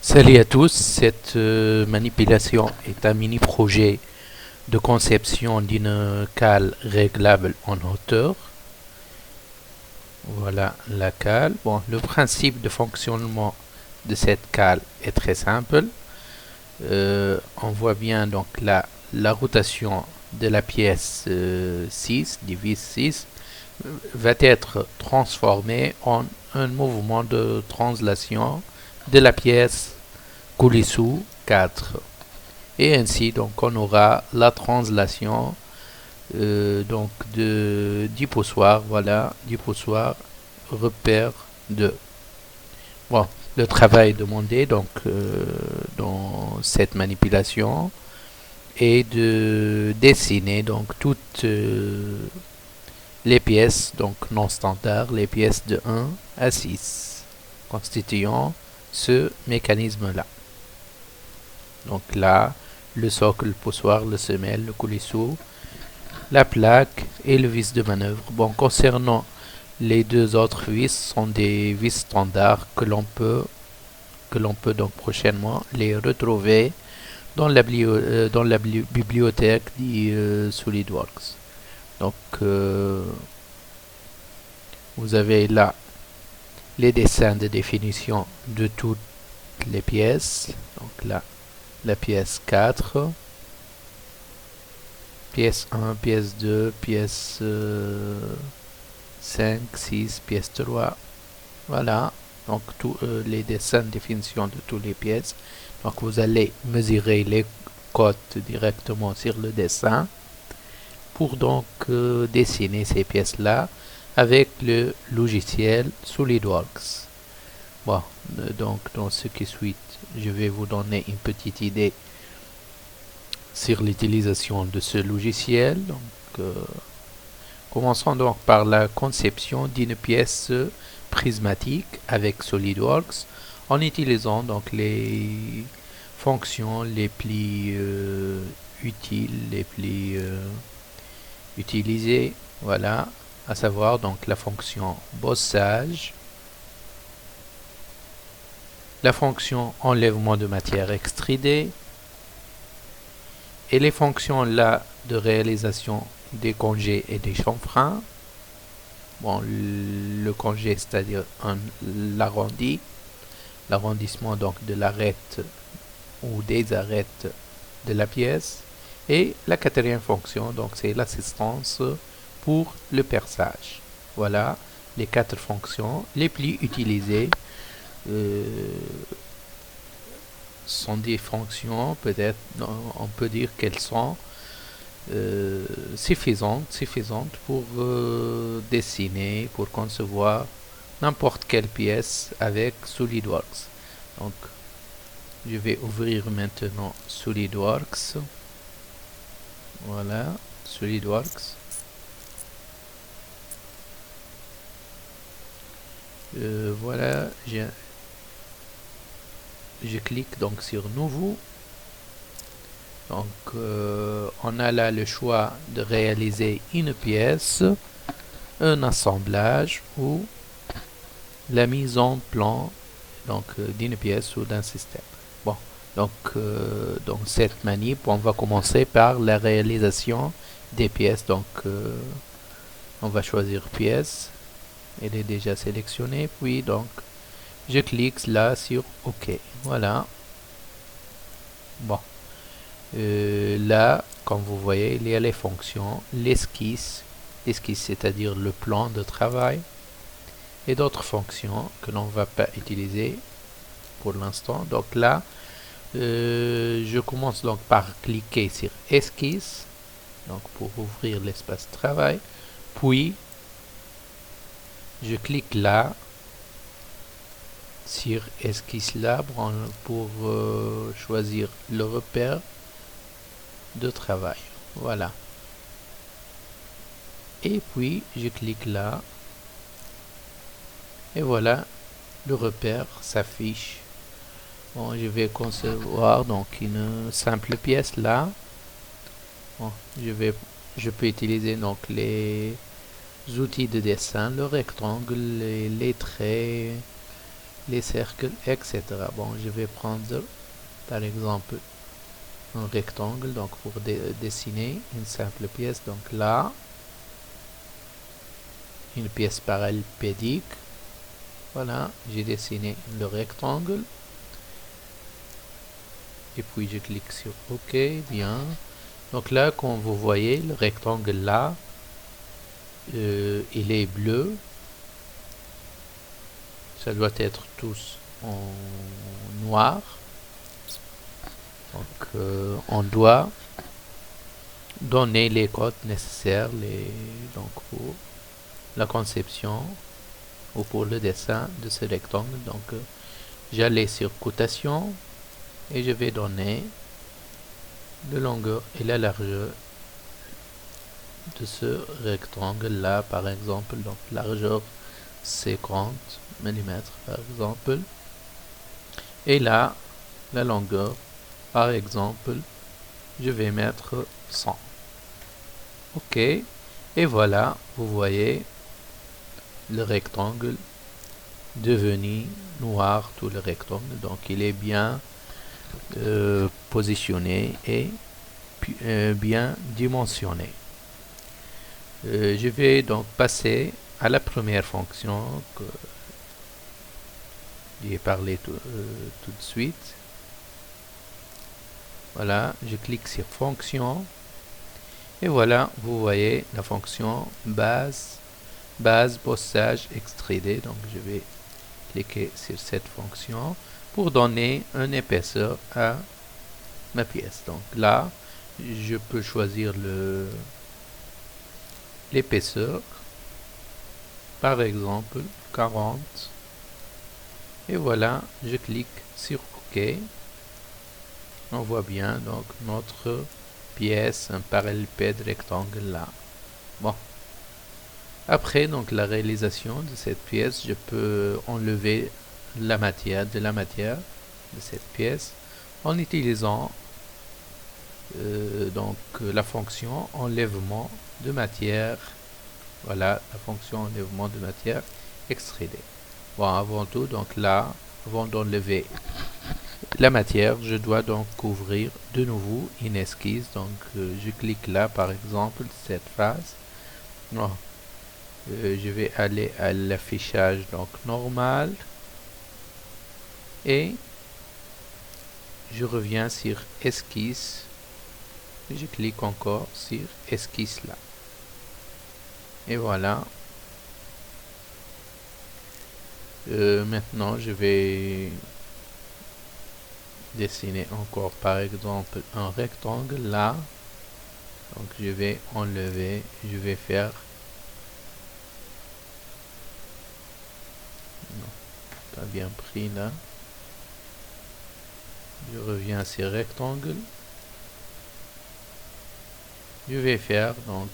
Salut à tous, cette manipulation est un mini-projet de conception d'une cale réglable en hauteur. Voilà la cale. Bon, le principe de fonctionnement de cette cale est très simple. On voit bien donc la rotation de la pièce 6, divise 6, va être transformée en un mouvement de translation de la pièce Coulissou 4. Et ainsi, donc, on aura la translation donc du poussoir, voilà, du poussoir repère 2. Bon, le travail demandé donc dans cette manipulation est de dessiner donc toutes les pièces donc non standards, les pièces de 1 à 6 constituant ce mécanisme-là. Donc là, le socle, le poussoir, le semelle, le coulisseau, la plaque et le vis de manœuvre. Bon, concernant les deux autres vis, sont des vis standards que l'on peut donc prochainement les retrouver dans dans la bibliothèque du SolidWorks. Donc, vous avez là les dessins de définition de toutes les pièces. Donc là, la pièce 4, pièce 1, pièce 2, pièce 5, 6, pièce 3. Voilà. Donc tous les dessins de définition de toutes les pièces. Donc vous allez mesurer les côtes directement sur le dessin pour donc dessiner ces pièces-là avec le logiciel SolidWorks. Bon, donc dans ce qui suit, je vais vous donner une petite idée sur l'utilisation de ce logiciel. Donc, commençons donc par la conception d'une pièce prismatique avec SolidWorks en utilisant donc les fonctions les plus utiles, les plus utilisées. Voilà, à savoir donc la fonction bossage, la fonction enlèvement de matière extrudée, et les fonctions là de réalisation des congés et des chanfreins. Bon, le congé, c'est-à-dire l'arrondi, l'arrondissement donc de l'arête ou des arêtes de la pièce. Et la quatrième fonction, donc c'est l'assistance pour le perçage. Voilà les quatre fonctions les plus utilisées. Sont des fonctions, peut-être, on peut dire qu'elles sont suffisantes pour dessiner, pour concevoir n'importe quelle pièce avec SolidWorks. Donc, je vais ouvrir maintenant SolidWorks. Voilà, SolidWorks. Voilà, je clique donc sur Nouveau. Donc, on a là le choix de réaliser une pièce, un assemblage ou la mise en plan donc d'une pièce ou d'un système. Bon, donc dans cette manip, on va commencer par la réalisation des pièces. Donc, on va choisir pièce. Elle est déjà sélectionnée. Puis donc, je clique là sur OK. Voilà. Bon. Là, comme vous voyez, il y a les fonctions, l'esquisse, c'est-à-dire le plan de travail, et d'autres fonctions que l'on ne va pas utiliser pour l'instant. Donc là, je commence donc par cliquer sur esquisse, donc pour ouvrir l'espace travail, puis je clique là sur esquisse là pour choisir le repère de travail. Voilà. Et puis je clique là et voilà, le repère s'affiche. Bon, je vais concevoir donc une simple pièce là. Bon, je peux utiliser donc les outils de dessin, le rectangle, les traits, les cercles, etc. Bon, je vais prendre par exemple un rectangle donc pour dessiner une simple pièce. Donc là, une pièce parallélépédique. Voilà, j'ai dessiné le rectangle. Et puis je clique sur OK, bien. Donc là, comme vous voyez, le rectangle là, il est bleu. Ça doit être tous en noir. Donc on doit donner les codes nécessaires donc pour la conception ou pour le dessin de ce rectangle. Donc j'allais sur cotation et je vais donner la longueur et la largeur de ce rectangle là, par exemple. Donc largeur 50 mm par exemple, et là la longueur par exemple je vais mettre 100. OK, et voilà, vous voyez le rectangle devenu noir, tout le rectangle. Donc il est bien positionné et bien dimensionné. Je vais donc passer à la première fonction que j'ai parlé tout de suite. Voilà, je clique sur fonction et voilà, vous voyez la fonction base bossage extrudé. Donc je vais cliquer sur cette fonction pour donner une épaisseur à ma pièce. Donc là, je peux choisir l'épaisseur, par exemple 40, et voilà, je clique sur OK. On voit bien donc notre pièce, un parallélépède rectangle là. Bon, après donc la réalisation de cette pièce, je peux enlever de la matière de cette pièce en utilisant donc la fonction enlèvement de matière. Voilà, la fonction enlèvement de matière extrudée. Bon, avant tout, donc là, avant d'enlever la matière, je dois donc couvrir de nouveau une esquisse. Donc je clique là, par exemple, cette phase. Non. Je vais aller à l'affichage donc normal et je reviens sur esquisse. Je clique encore sur esquisse là. Et voilà. Maintenant, je vais dessiner encore par exemple un rectangle là. Donc je vais enlever, je vais faire non, pas bien pris là. Je reviens sur rectangle. Je vais faire donc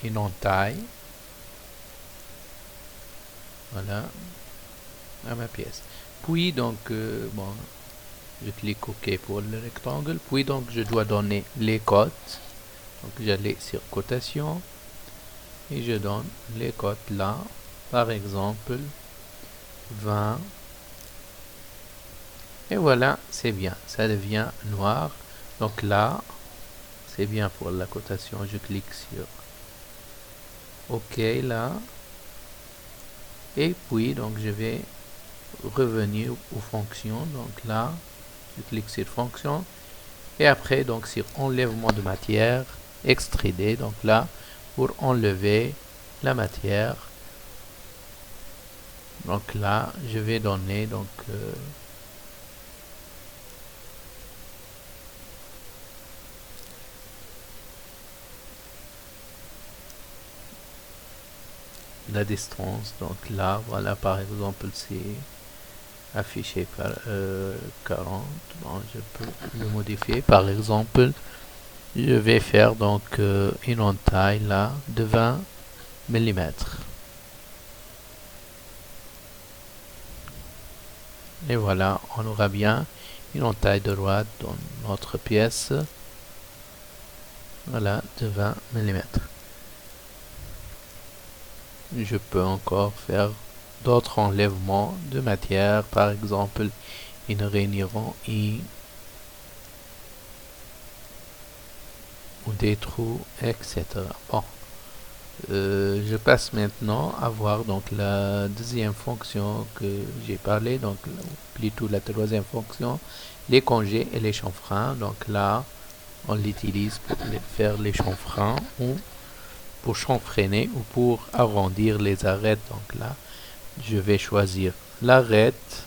une entaille. Voilà, à ma pièce. Puis donc bon, je clique OK pour le rectangle. Puis donc je dois donner les codes. Donc j'allais sur cotation et je donne les codes là, par exemple 20. Et voilà, c'est bien, ça devient noir. Donc là, c'est bien pour la cotation. Je clique sur OK là. Et puis donc je vais revenir aux fonctions. Donc là, je clique sur fonction et après donc sur enlèvement de matière extrudée. Donc là, pour enlever la matière, donc là je vais donner donc la distance. Donc là, voilà, par exemple, c'est affiché par 40. Bon, je peux le modifier. Par exemple, je vais faire donc une entaille là de 20 mm. Et voilà, on aura bien une entaille droite dans notre pièce. Voilà, de 20 mm. je peux encore faire d'autres enlèvements de matière, par exemple une réunion I ou des trous, etc. Bon, je passe maintenant à voir donc la deuxième fonction que j'ai parlé, donc plutôt la troisième fonction, les congés et les chanfreins. Donc là, on l'utilise pour faire les chanfreins ou pour chanfreiner ou pour arrondir les arêtes. Donc là, je vais choisir l'arête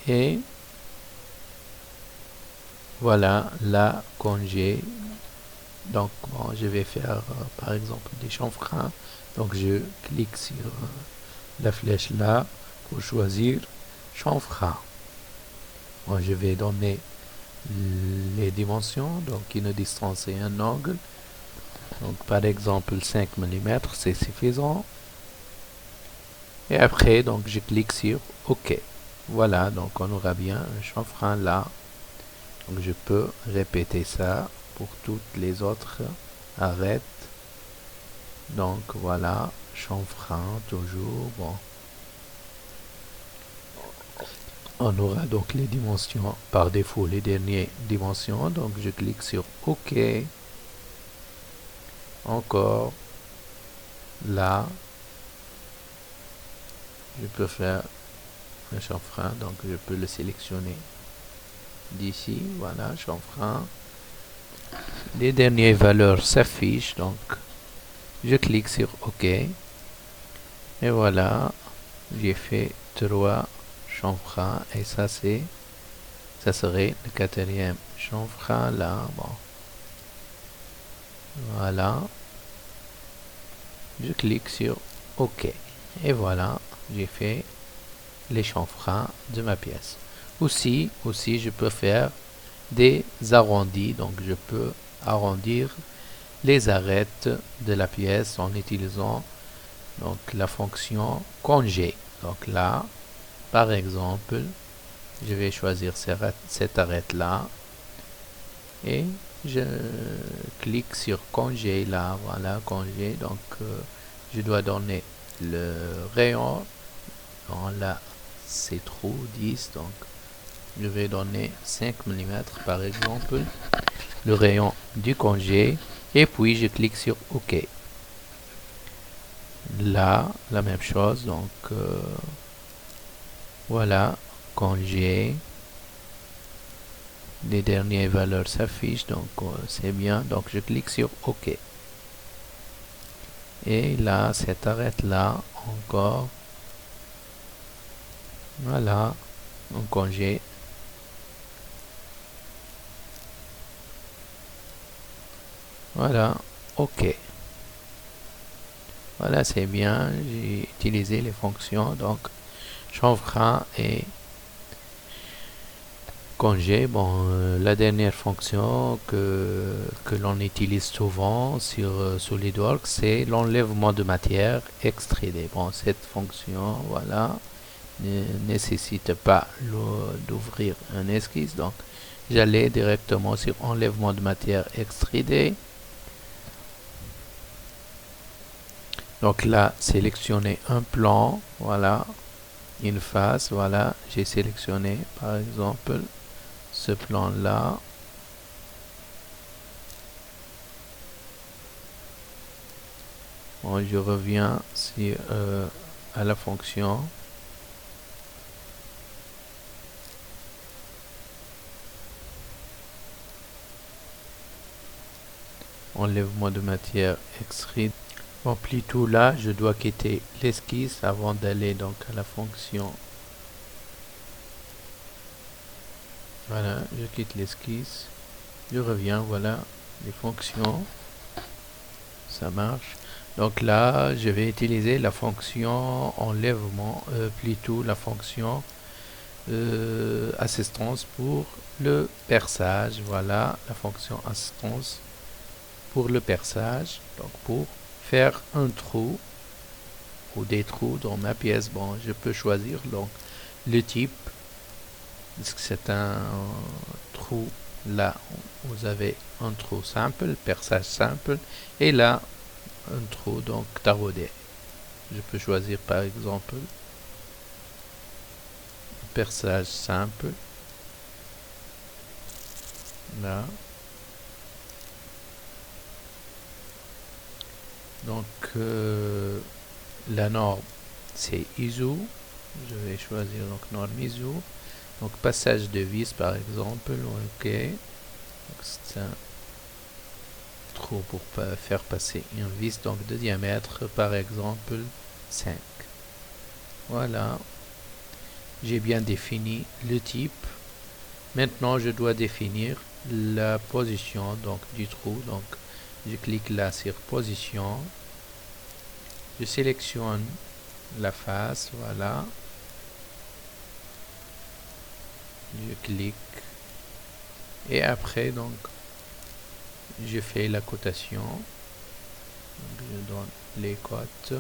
et voilà la congé. Donc bon, je vais faire par exemple des chanfreins. Donc je clique sur la flèche là pour choisir chanfrein. Bon, je vais donner les dimensions, donc une distance et un angle. Donc par exemple 5 mm, c'est suffisant. Et après, donc je clique sur OK. Voilà, donc on aura bien un chanfrein là. Donc je peux répéter ça pour toutes les autres arêtes. Donc voilà, chanfrein toujours. Bon. On aura donc les dimensions par défaut, les dernières dimensions. Donc je clique sur OK. Encore là, je peux faire un chanfrein, donc je peux le sélectionner d'ici. Voilà, chanfrein. Les dernières valeurs s'affichent, donc je clique sur OK. Et voilà, j'ai fait 3 chanfreins et ça serait le quatrième chanfrein là. Bon. Voilà. Je clique sur OK. Et voilà, j'ai fait les chanfreins de ma pièce. Aussi, je peux faire des arrondis. Donc, je peux arrondir les arêtes de la pièce en utilisant donc la fonction congé. Donc là, par exemple, je vais choisir cette arête là et je clique sur congé là. Voilà, congé. Donc, je dois donner le rayon. Là, c'est trop 10, donc je vais donner 5 mm par exemple, le rayon du congé, et puis je clique sur OK. Là, la même chose, donc voilà, congé, les dernières valeurs s'affichent, donc c'est bien, donc je clique sur OK. Et là, cette arête là, encore, voilà, un congé. Voilà, OK. Voilà, c'est bien. J'ai utilisé les fonctions, donc chanfrein et congé. Bon, la dernière fonction que l'on utilise souvent sur SolidWorks, c'est l'enlèvement de matière extrudée. Bon, cette fonction, voilà, ne nécessite pas d'ouvrir un esquisse. Donc, j'allais directement sur enlèvement de matière extrudée. Donc là, sélectionner un plan, voilà, une face, voilà, j'ai sélectionné par exemple ce plan-là. Bon, je reviens à la fonction. Enlèvement de matière extrude. Bon, plutôt là, je dois quitter l'esquisse avant d'aller donc à la fonction. Voilà, je quitte l'esquisse. Je reviens, voilà, les fonctions. Ça marche. Donc là, je vais utiliser la fonction enlèvement, plutôt la fonction assistance pour le perçage. Voilà, la fonction assistance pour le perçage. Donc pour faire un trou ou des trous dans ma pièce, bon, je peux choisir donc le type. Est-ce que c'est un trou? Là, vous avez un trou simple, perçage simple, et là, un trou donc taraudé. je peux choisir par exemple perçage simple, là. Donc la norme c'est ISO, je vais choisir donc norme ISO, donc passage de vis par exemple, ok, c'est un trou pour faire passer une vis donc de diamètre par exemple 5. Voilà, j'ai bien défini le type. Maintenant je dois définir la position donc du trou, donc je clique là sur position, je sélectionne la face, voilà, je clique et après donc je fais la cotation, donc je donne les cotes,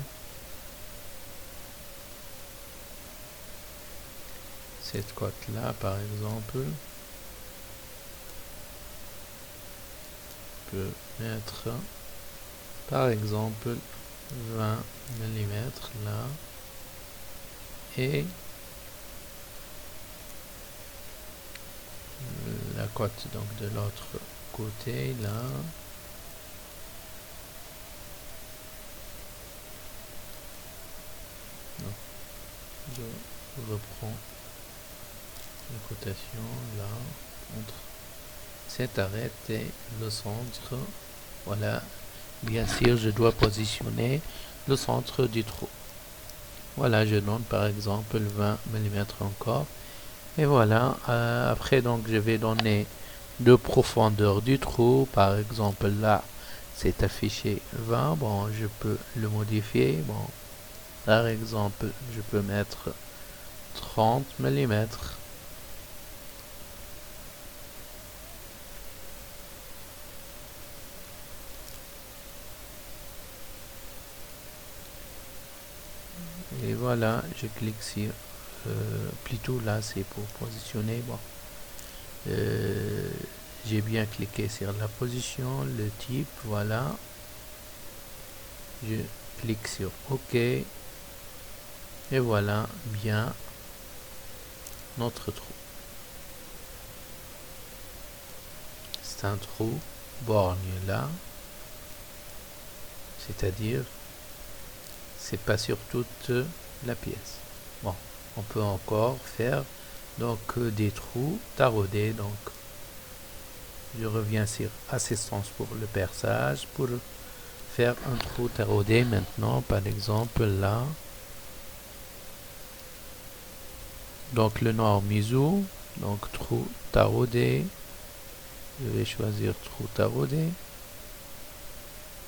cette cote là par exemple, je peux mettre par exemple 20 mm là et la cote donc de l'autre côté là, non, je reprends la cotation là entre cette arête et le centre, voilà, bien sûr je dois positionner le centre du trou, voilà, je donne par exemple 20 mm encore et voilà, après donc je vais donner de profondeur du trou, par exemple là c'est affiché 20, bon je peux le modifier, bon par exemple je peux mettre 30 mm. Et voilà, je clique sur plutôt là c'est pour positionner, bon j'ai bien cliqué sur la position, le type, voilà, je clique sur OK et voilà bien notre trou. C'est un trou borgne là, c'est-à-dire c'est pas sur toute la pièce. Bon, on peut encore faire donc des trous taraudés, donc je reviens sur assistance pour le perçage pour faire un trou taraudé maintenant, par exemple là, donc le norme ISO, donc trou taraudé, je vais choisir trou taraudé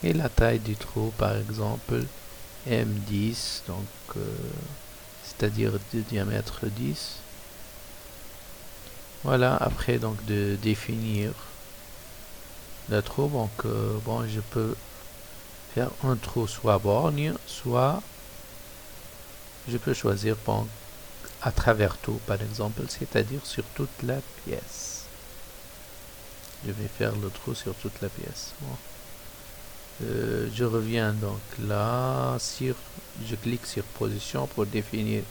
et la taille du trou par exemple M10, donc c'est-à-dire de diamètre 10. Voilà, après donc de définir le trou, donc bon je peux faire un trou soit borgne, soit je peux choisir bon, à travers tout par exemple, c'est-à-dire sur toute la pièce. Je vais faire le trou sur toute la pièce. Bon. Je reviens donc là, je clique sur position pour définir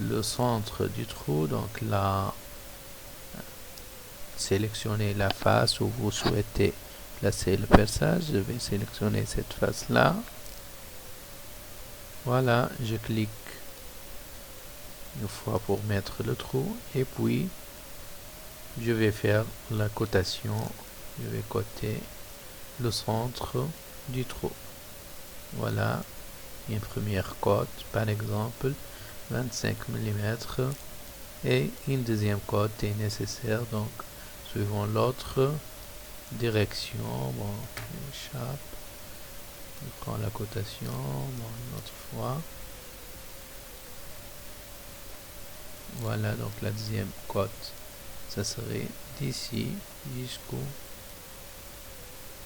le centre du trou, donc là sélectionnez la face où vous souhaitez placer le perçage, je vais sélectionner cette face là, voilà, je clique une fois pour mettre le trou et puis je vais faire la cotation, je vais coter le centre du trou, voilà, une première cote par exemple 25 mm et une deuxième cote est nécessaire donc suivant l'autre direction, bon, j'échappe, je prends la cotation, bon, une autre fois, voilà, donc la deuxième cote, ça serait d'ici jusqu'au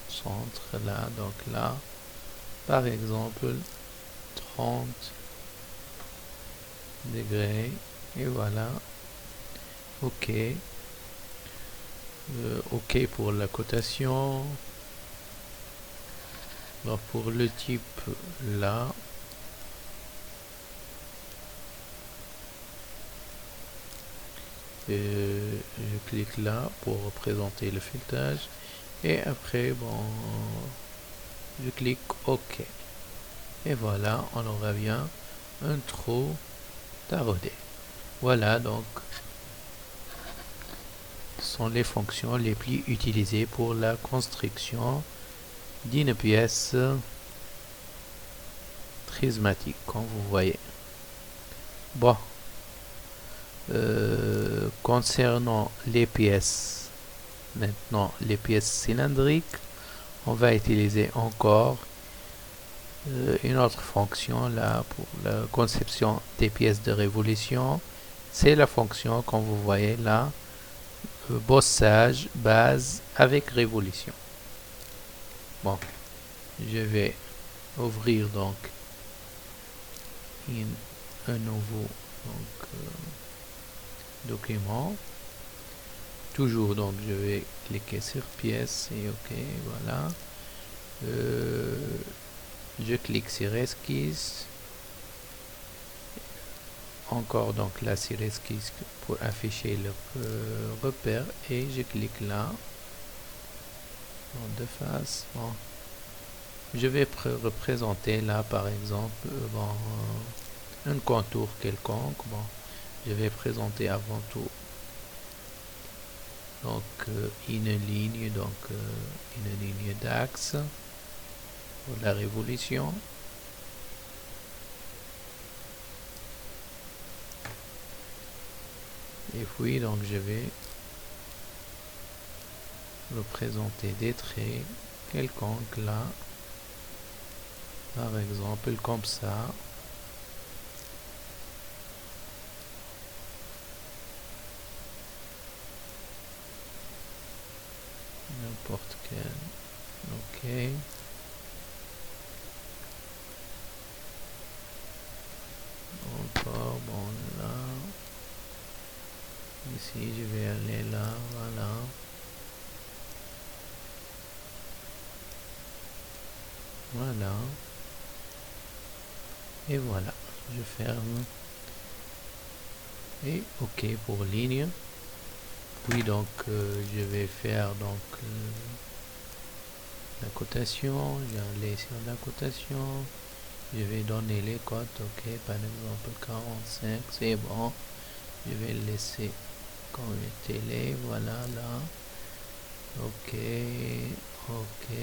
centre, là, donc là, par exemple, 30 degrés, et voilà, OK, OK pour la cotation. Alors pour le type là, Je clique là pour représenter le filetage et après je clique OK et voilà, on aura bien un trou taraudé. Voilà, donc sont les fonctions les plus utilisées pour la construction d'une pièce prismatique, comme vous voyez. Bon, concernant les pièces, maintenant les pièces cylindriques, on va utiliser encore une autre fonction là pour la conception des pièces de révolution. C'est la fonction, comme vous voyez là, bossage base avec révolution. Bon, je vais ouvrir donc un nouveau document. Toujours donc je vais cliquer sur pièce et OK, voilà. Je clique sur esquisse. Encore donc là sur esquisse pour afficher le repère et je clique là de face. Bon, je vais représenter là par exemple un contour quelconque. Bon, je vais présenter avant tout donc une ligne d'axe pour la révolution. Et puis donc je vais représenter des traits quelconques là, par exemple comme ça. N'importe quel. OK. Encore, bon là. Ici, je vais aller là, voilà. Voilà. Et voilà. Je ferme. Et OK pour ligne. Puis donc, je vais faire donc la cotation. Je vais aller sur la cotation. Je vais donner les cotes. OK, par exemple 45, c'est bon. Je vais le laisser comme télé, voilà là. OK, OK.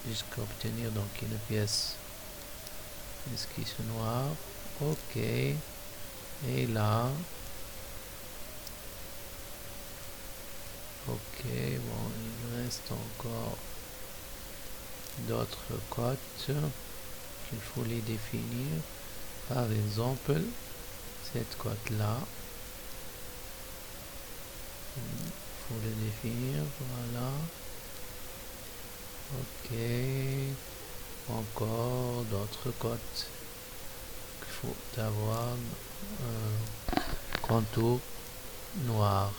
Jusqu'à obtenir donc une pièce esquisse noire. OK. Et là. OK, bon, il reste encore d'autres cotes qu'il faut les définir. Par exemple, cette cote là. Il faut le définir, voilà. OK. Encore d'autres cotes qu'il faut avoir un contour noir.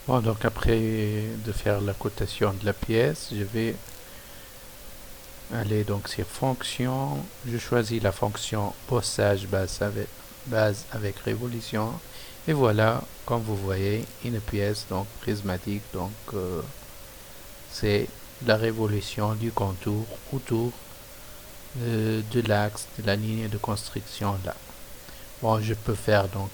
Bon, donc après de faire la cotation de la pièce, je vais aller donc sur fonction. Je choisis la fonction bossage base avec révolution. Et voilà, comme vous voyez, une pièce donc prismatique. Donc c'est la révolution du contour autour de l'axe de la ligne de construction là. Bon, je peux faire donc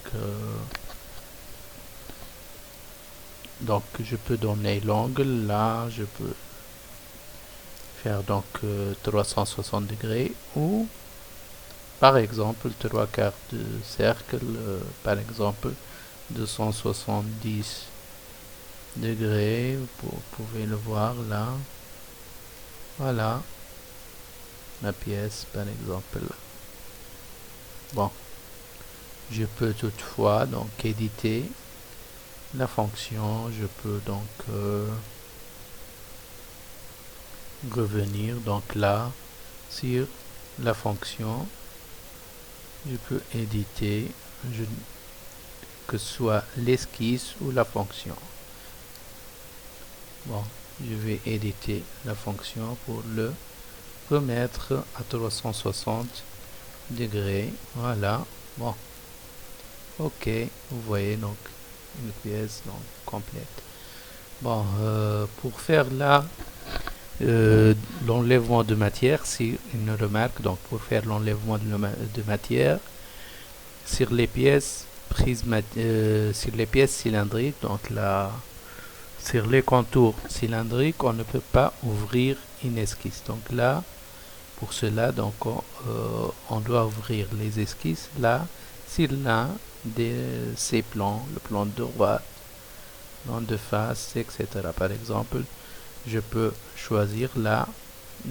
je peux donner l'angle là, je peux faire donc 360 degrés ou par exemple 3/4 de cercle, par exemple 270 degrés, vous pouvez le voir là. Voilà ma pièce par exemple. Bon, je peux toutefois donc éditer la fonction. Je peux donc revenir donc là sur la fonction. Je peux éditer que ce soit l'esquisse ou la fonction. Bon, je vais éditer la fonction pour le remettre à 360 degrés. Voilà. Bon. Ok. Vous voyez donc une pièce donc complète. Bon, pour faire là l'enlèvement de matière, c'est une remarque. Donc pour faire l'enlèvement de matière sur les pièces sur les pièces cylindriques, donc là sur les contours cylindriques, on ne peut pas ouvrir une esquisse. Donc là, pour cela, donc on doit ouvrir les esquisses là sur l'un de ces plans, le plan de droite, plan de face, etc. Par exemple, je peux choisir là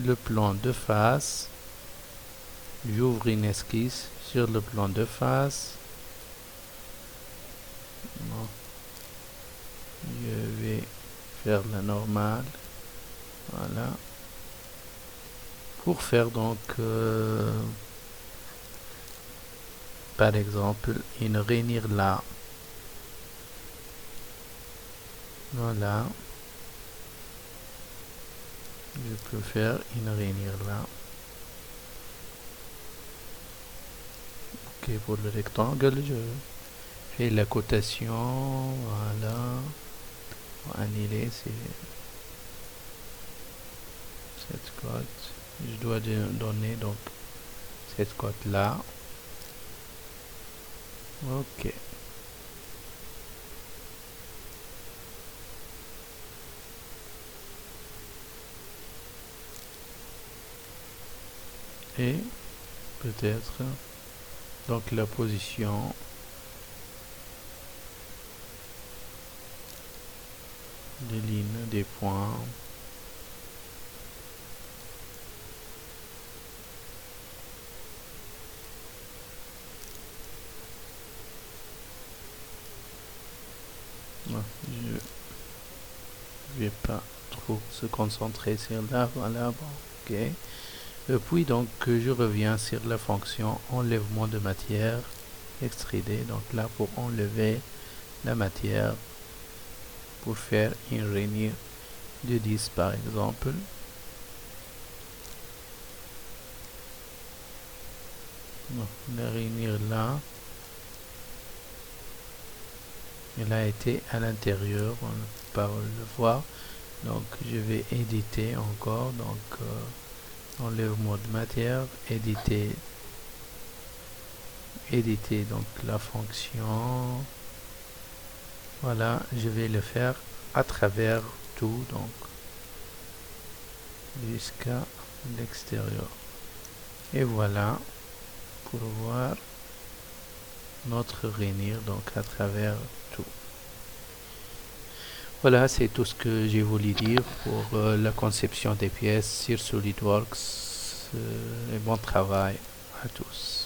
le plan de face. J'ouvre une esquisse sur le plan de face. Bon. Je vais faire la normale. Voilà. Pour faire donc par exemple une rainure là. Voilà. Je peux faire une rainure là. Ok, pour le rectangle, je fais la cotation. Voilà. Annuler cette cote. Je dois donner donc cette cote là. Ok. Et peut-être donc la position des lignes, des points. Je vais pas trop se concentrer sur là. Voilà, bon, ok. Et puis donc je reviens sur la fonction enlèvement de matière extruder. Donc là pour enlever la matière, pour faire une rainure de 10 par exemple. Donc, la rainure là, elle a été à l'intérieur, on ne peut pas le voir. Donc je vais éditer encore. Donc enlèvement de matière, éditer donc la fonction. Voilà, je vais le faire à travers tout, donc jusqu'à l'extérieur. Et voilà, pour voir notre rainure donc à travers tout. Voilà, c'est tout ce que j'ai voulu dire pour la conception des pièces sur SolidWorks. Et bon travail à tous.